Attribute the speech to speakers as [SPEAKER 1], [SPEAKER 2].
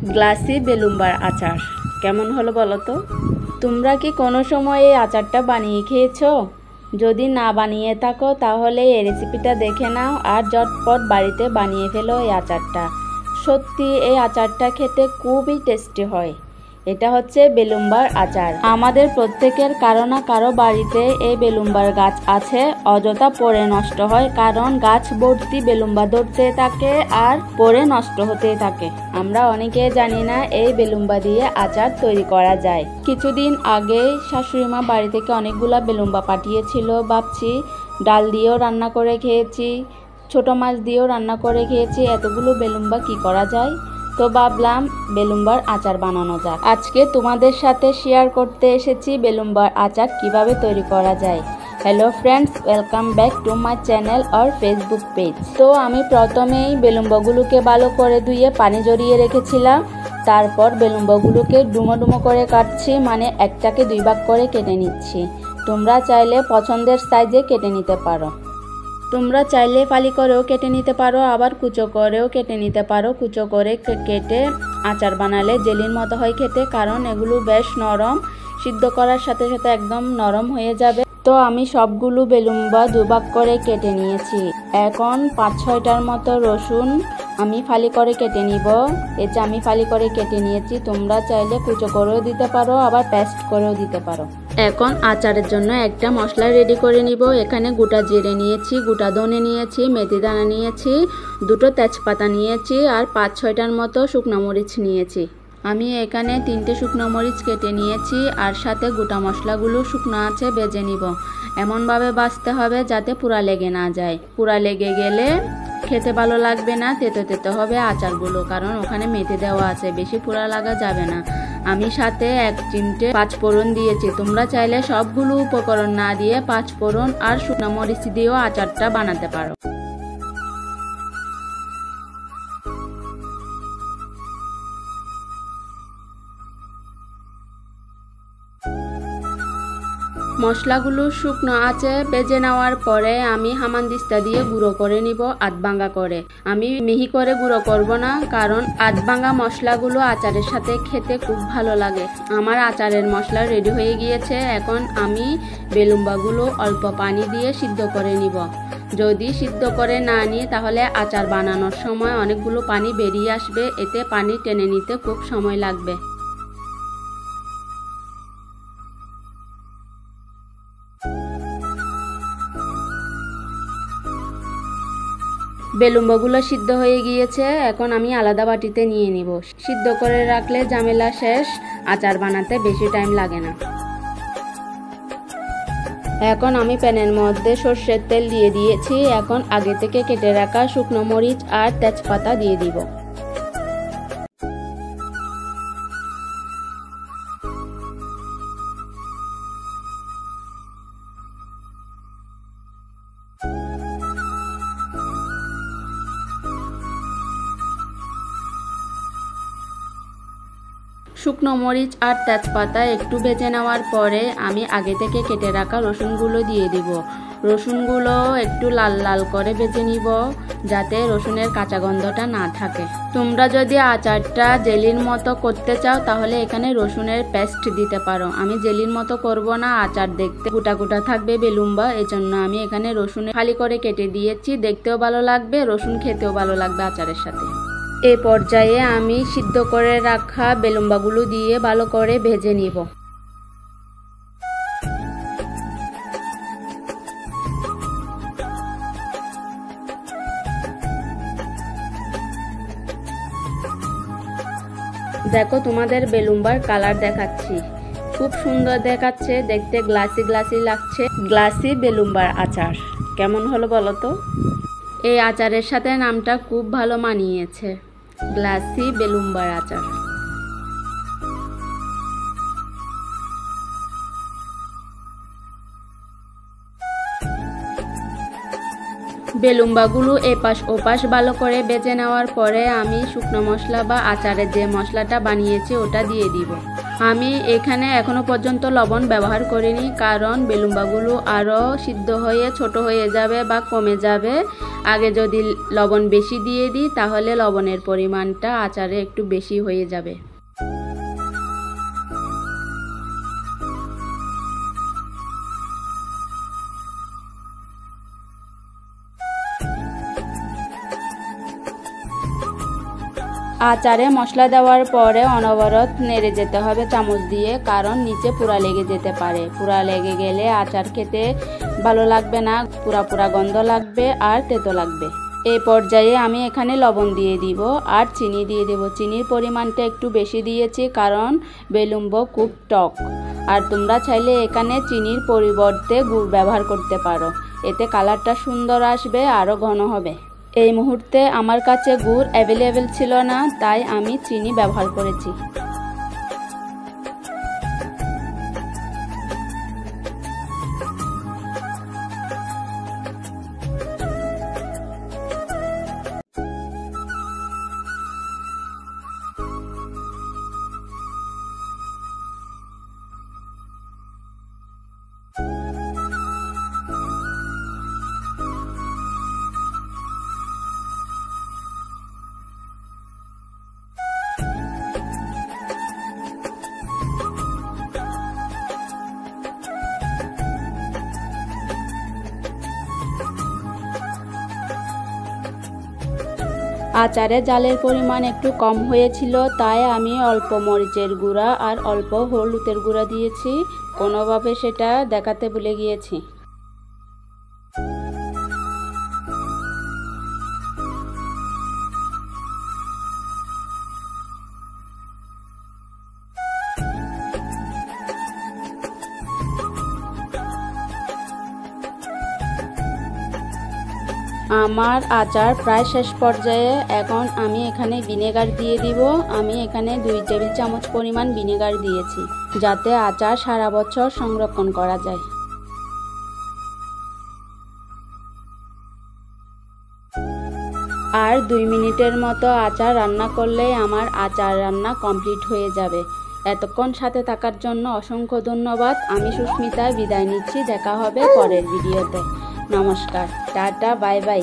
[SPEAKER 1] Glassy বেলুম্বার আচার কেমন হলো বলো তো? তোমরা কি কোনো সময় এই আচারটা বানিয়ে খেয়েছো? যদি না বানিয়ে থাকো তাহলে এই রেসিপিটা দেখে নাও আর ঝটপট বাড়িতে বানিয়ে ফেলো এই আচারটা। সত্যি এই আচারটা খেতে খুবই টেস্টি হয়। এটা হচ্ছে বেলুম্বার আচার। আমাদের প্রত্যেকের কারো না কারো বাড়িতে এই বেলুম্বার গাছ আছে, অযথা পরে নষ্ট হয় কারণ গাছ ভর্তি বেলুম্বা ধরতে থাকে আর পরে নষ্ট হতে থাকে। আমরা অনেকে জানি না এই বেলুম্বা দিয়ে আচার তৈরি করা যায়। কিছুদিন আগে শাশুড়িমা বাড়ি থেকে অনেকগুলা বেলুম্বা পাঠিয়েছিল। ভাবছি ডাল দিয়েও রান্না করে খেয়েছি, ছোট মাছ দিয়েও রান্না করে খেয়েছি, এতগুলো বেলুম্বা কি করা যায়? তো ভাবলাম বেলুম্বার আচার বানানো যাক। আজকে তোমাদের সাথে শেয়ার করতে এসেছি বেলুম্বার আচার কিভাবে তৈরি করা যায়। Hello friends, welcome back to my channel আর ফেসবুক পেজ। তো আমি প্রথমেই বেলুম্বাগুলোকে ভালো করে ধুয়ে পানি জড়িয়ে রেখেছিলাম। তারপর বেলুম্বাগুলোকে ডুমো ডুমো করে কাটছি, মানে একটাকে দুই ভাগ করে কেটে নিচ্ছি। তোমরা চাইলে পছন্দের সাইজে কেটে নিতে পারো। তোমরা চাইলে ফালি করেও কেটে নিতে পারো, আবার কুচো করেও কেটে নিতে পারো। কুচো করে কেটে আচার বানালে জেলির মতো হয় খেতে, কারণ এগুলো বেশ নরম, সিদ্ধ করার সাথে সাথে একদম নরম হয়ে যাবে। তো আমি সবগুলো বেলুম্বা দুভাগ করে কেটে নিয়েছি। এখন 5-6টার মতো রসুন আমি ফালি করে কেটে নিব। এই যে আমি ফালি করে কেটে নিয়েছি। তোমরা চাইলে কুচো করেও দিতে পারো, আবার পেস্ট করেও দিতে পারো। এখন আচারের জন্য একটা মশলা রেডি করে নিব। এখানে গোটা জিরে নিয়েছি, গোটা ধনে নিয়েছি, মেথি দানা নিয়েছি, 2টো তেজপাতা নিয়েছি আর 5-6টার মতো শুকনো মরিচ নিয়েছি। আমি এখানে 3টে শুকনো মরিচ কেটে নিয়েছি আর সাথে গোটা মশলাগুলো শুকনো আছে ভেজে নিব। এমনভাবে ভাজতে হবে যাতে পুরা লেগে না যায়। পুরা লেগে গেলে খেতে ভালো লাগবে না, তেতো তেতো হবে আচারগুলো, কারণ ওখানে মেথি দেওয়া আছে, বেশি পুরা লাগা যাবে না। আমি সাথে 1 চিমটে 5 ফোড়ন দিয়েছি। তোমরা চাইলে সবগুলো উপকরণ না দিয়ে 5 ফোড়ন আর শুকনো মরিচ দিয়েও আচারটা বানাতে পারো। মশলাগুলো শুকনো আছে ভেজে নেওয়ার পরে আমি হামানদিস্তা দিয়ে গুঁড়ো করে নিব, আধভাঙা করে। আমি মিহি করে গুঁড়ো করব না, কারণ আধভাঙা মশলাগুলো আচারের সাথে খেতে খুব ভালো লাগে। আমার আচারের মশলা রেডি হয়ে গিয়েছে। এখন আমি বেলুম্বাগুলো অল্প পানি দিয়ে সিদ্ধ করে নিব। যদি সিদ্ধ করে না নিই তাহলে আচার বানানোর সময় অনেকগুলো পানি বেরিয়ে আসবে, এতে পানি টেনে নিতে খুব সময় লাগবে। বেলুম্বাগুলো সিদ্ধ হয়ে গিয়েছে। এখন আমি আলাদা বাটিতে নিয়ে নিব। সিদ্ধ করে রাখলে ঝামেলা শেষ, আচার বানাতে বেশি টাইম লাগে না। এখন আমি প্যানের মধ্যে সরষের তেল দিয়ে দিয়েছি। এখন আগে থেকে কেটে রাখা শুকনো মরিচ আর তেজপাতা দিয়ে দিব। শুকনো মরিচ আর তেজপাতা একটু ভেজে নেওয়ার পরে আমি আগে থেকে কেটে রাখা রসুনগুলো দিয়ে দিব। রসুনগুলো একটু লাল লাল করে ভেজে নিব, যাতে রসুনের কাঁচা গন্ধটা না থাকে। তোমরা যদি আচারটা জেলির মতো করতে চাও তাহলে এখানে রসুনের পেস্ট দিতে পারো। আমি জেলির মতো করব না, আচার দেখতে গোটা গোটা থাকবে বেলুম্বা, এজন্য আমি এখানে রসুন ফালি করে কেটে দিয়েছি। দেখতেও ভালো লাগবে, রসুন খেতেও ভালো লাগবে আচারের সাথে। এই পর্যায়ে আমি সিদ্ধ করে রাখা বেলুম্বাগুলো দিয়ে ভালো করে ভেজে নিব। দেখো তোমাদের বেলুম্বার কালার দেখাচ্ছি, খুব সুন্দর দেখাচ্ছে, দেখতে গ্লাসি গ্লাসি লাগছে। গ্লাসি বেলুম্বার আচার কেমন হলো বলো তো? এই আচারের সাথে নামটা খুব ভালো মানিয়েছে, গ্লাসি বেলুম্বার আচার। বেলুম্বাগুলো এপাশ ওপাশ ভালো করে ভেজে নেওয়ার পরে আমি শুকনো মশলা বা আচারের যে মশলাটা বানিয়েছি ওটা দিয়ে দিব। আমি এখানে এখনো পর্যন্ত লবণ ব্যবহার করিনি, কারণ বেলুম্বাগুলো আরও সিদ্ধ হয়ে ছোট হয়ে যাবে বা কমে যাবে। আগে যদি লবণ বেশি দিয়ে দিই তাহলে লবণের পরিমাণটা আচারে একটু বেশি হয়ে যাবে। আচারে মশলা দেওয়ার পরে অনবরত নেড়ে যেতে হবে চামচ দিয়ে, কারণ নিচে পুরা লেগে যেতে পারে। পুরা লেগে গেলে আচার খেতে ভালো লাগবে না, পুরা গন্ধ লাগবে আর তেতো লাগবে। এই পর্যায়ে আমি এখানে লবণ দিয়ে দিব আর চিনি দিয়ে দেব। চিনির পরিমাণটা একটু বেশি দিয়েছি, কারণ বেলুম্ব খুব টক। আর তোমরা চাইলে এখানে চিনির পরিবর্তে গুড় ব্যবহার করতে পারো, এতে কালারটা সুন্দর আসবে, আরও ঘন হবে। এই মুহূর্তে আমার কাছে গুড় অ্যাভেলেবেল ছিল না, তাই আমি চিনি ব্যবহার করেছি। আচারে জালের পরিমাণ একটু কম হয়েছিল, তাই আমি অল্প মরিচের গুঁড়া আর অল্প হলুদের গুঁড়া দিয়েছি। কোনোভাবে সেটা দেখাতে ভুলে গিয়েছি। আমার আচার প্রায় শেষ পর্যায়ে। এখন আমি এখানে ভিনেগার দিয়ে দিব। আমি এখানে 2 টেবিল চামচ পরিমাণ ভিনেগার দিয়েছি, যাতে আচার সারা বছর সংরক্ষণ করা যায়। আর 2 মিনিটের মতো আচার রান্না করলেই আমার আচার রান্না কমপ্লিট হয়ে যাবে। এতক্ষণ সাথে থাকার জন্য অসংখ্য ধন্যবাদ। আমি সুস্মিতা বিদায় নিচ্ছি। দেখা হবে পরের ভিডিওতে। নমস্কার, টাটা, বাই বাই।